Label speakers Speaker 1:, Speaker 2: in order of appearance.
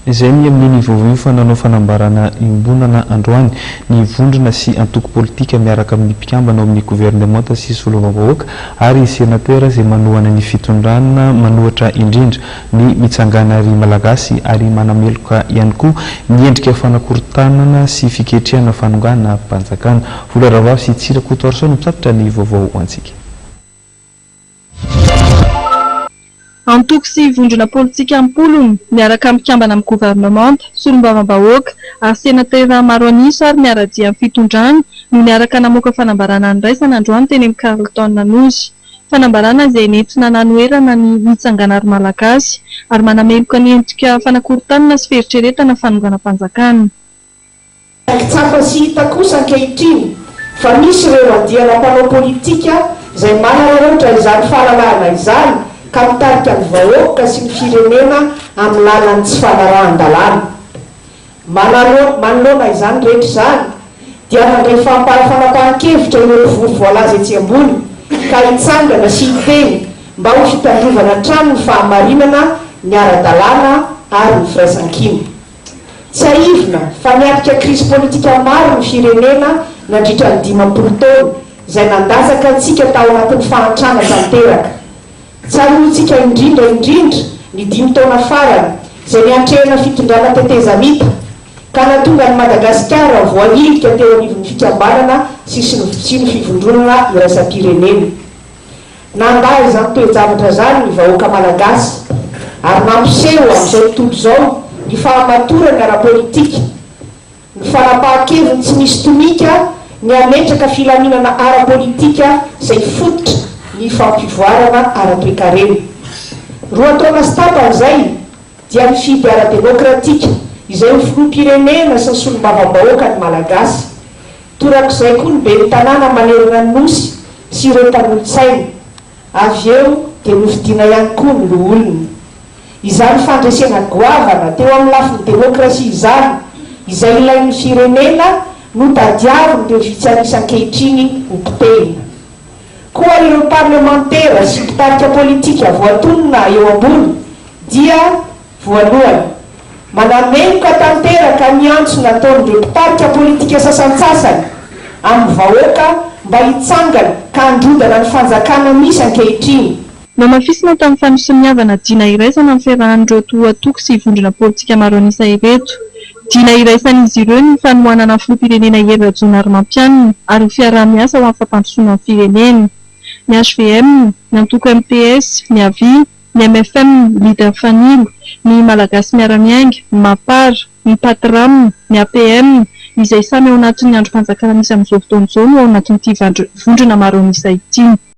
Speaker 1: Izay ny amin'ny vovoio fananao fanambarana imbonana androany ny vondrona sy antoko politika miaraka amin'ny mpikambana amin'ny gouvernemanta sy solovavahoaka ary sénateur izay manohana ny fitondrana manohatra indrindra ny mitsangana ry malagasy ary manameloka ihany koa ny endrika fanakorontanana sy fiketrehana fanongana mpanjakana. Volaravavy sy Tsirakotorso no mitatitra ny vaovao antsika.
Speaker 2: Antoko sy vondrona politika ampolony miaraka amin'ny mpikambana amin'ny gouvernemanta, solombavambahoaka ary sénateur maro anisa ary miaradia amin'ny fitondrana no miaraka namoaka fanambarana andraisana androany teny amin'ny Carleton Nanozy. Fanambarana izay nentina nanoerana ny mitsangana ary malagasy ary manameloka ny endrika fanakorontanana sy fieritreretana fanongana mpanjakana.
Speaker 3: Tsapa sy hita kosa ankehitriny fa misy ireo radiana mpanao politika izay manararaotra izany fahalalahana izany ka mitarika ny vahoaka sy ny firenena amin'ny lalany tsy fanarahan-dalàna. Manoloana izany rehetra izany dia mandray fanapahan-kevitra ireo vory voalaza etsy ambony ka hitsangana sy hiteny mba ho fitandrovana trano ny fahamarinana ny ara-dalàna ary ny firaisan-kina. Tsy aivina fa niatrika krisy politika maro ny firenena nandritra ny 50 taona izay nandasaka antsika tao anatin'ny fahantrana tanteraka. Tsaroantsika indrindra ny 5 taona farany izay niantrehana fitondrana tetezamita ka natonga ny Madagasikara voahilika teo anivon'ny fikambanana sy ny fivondronana iraisam-pirenena. Nandà izany toe-javatra zany ny vahoaka malagasy ary nampiseho amin'izao tontolo izao ny fahamatorana ara-politika, ny fanapahan-keviny tsy misy tonika, ny ametraka filaminana ara-politika izay fototra ny fampivoarana ara-toekarena. 2 taona sy tapan'izay dia mifidy ara-demokratika izay ny filoham-pirenena sy ny solombavambahoaka ny malagasy. Torak'izay koa ny ben'ny tanàna manerana ny nosy sy ireo mpanolontsaina. Avy eo dia nofidiana ihany koa ny loholona. Izany fandresena goavana teo amin'ny lafin'ny demokrasia izany izay ilain'ny firenena no tadiaviny ireo vitsy ankehitriny ho potehina. Koa ireo parlementera sy mpitarika politika voatonona eo ambony dia voalohany manameloka tanteraka ny antso nataon'ireo mpitarika politika sasantsasany amin'ny vahoaka mba hitsangana ka handrodana ny fanjakana misy ankehitriny.
Speaker 2: Namafisina tamin'ny fanosony havana dina iraisana amin'ny fiarahan'ireo tohatoko sy vondrona politika maro anisa ireto. Dina iraisan'izy ireo ny fanohanana filoham-pirenena Hery Rajaonarimampianina ary fiaraha-miasa ho amin'ny fampandrosoana ny firenena. Ny HVM, ny antoko MPS, ny AVI, ny MFM, Leader Fanilo, ny Malagasy Miaramiainga, ny Mapara, ny Patram, ny APM izay samy ao anatin'ny androm-panjakana misy amin'izao fotoana izao no ao anatin'ity vondrona maro anisa ity.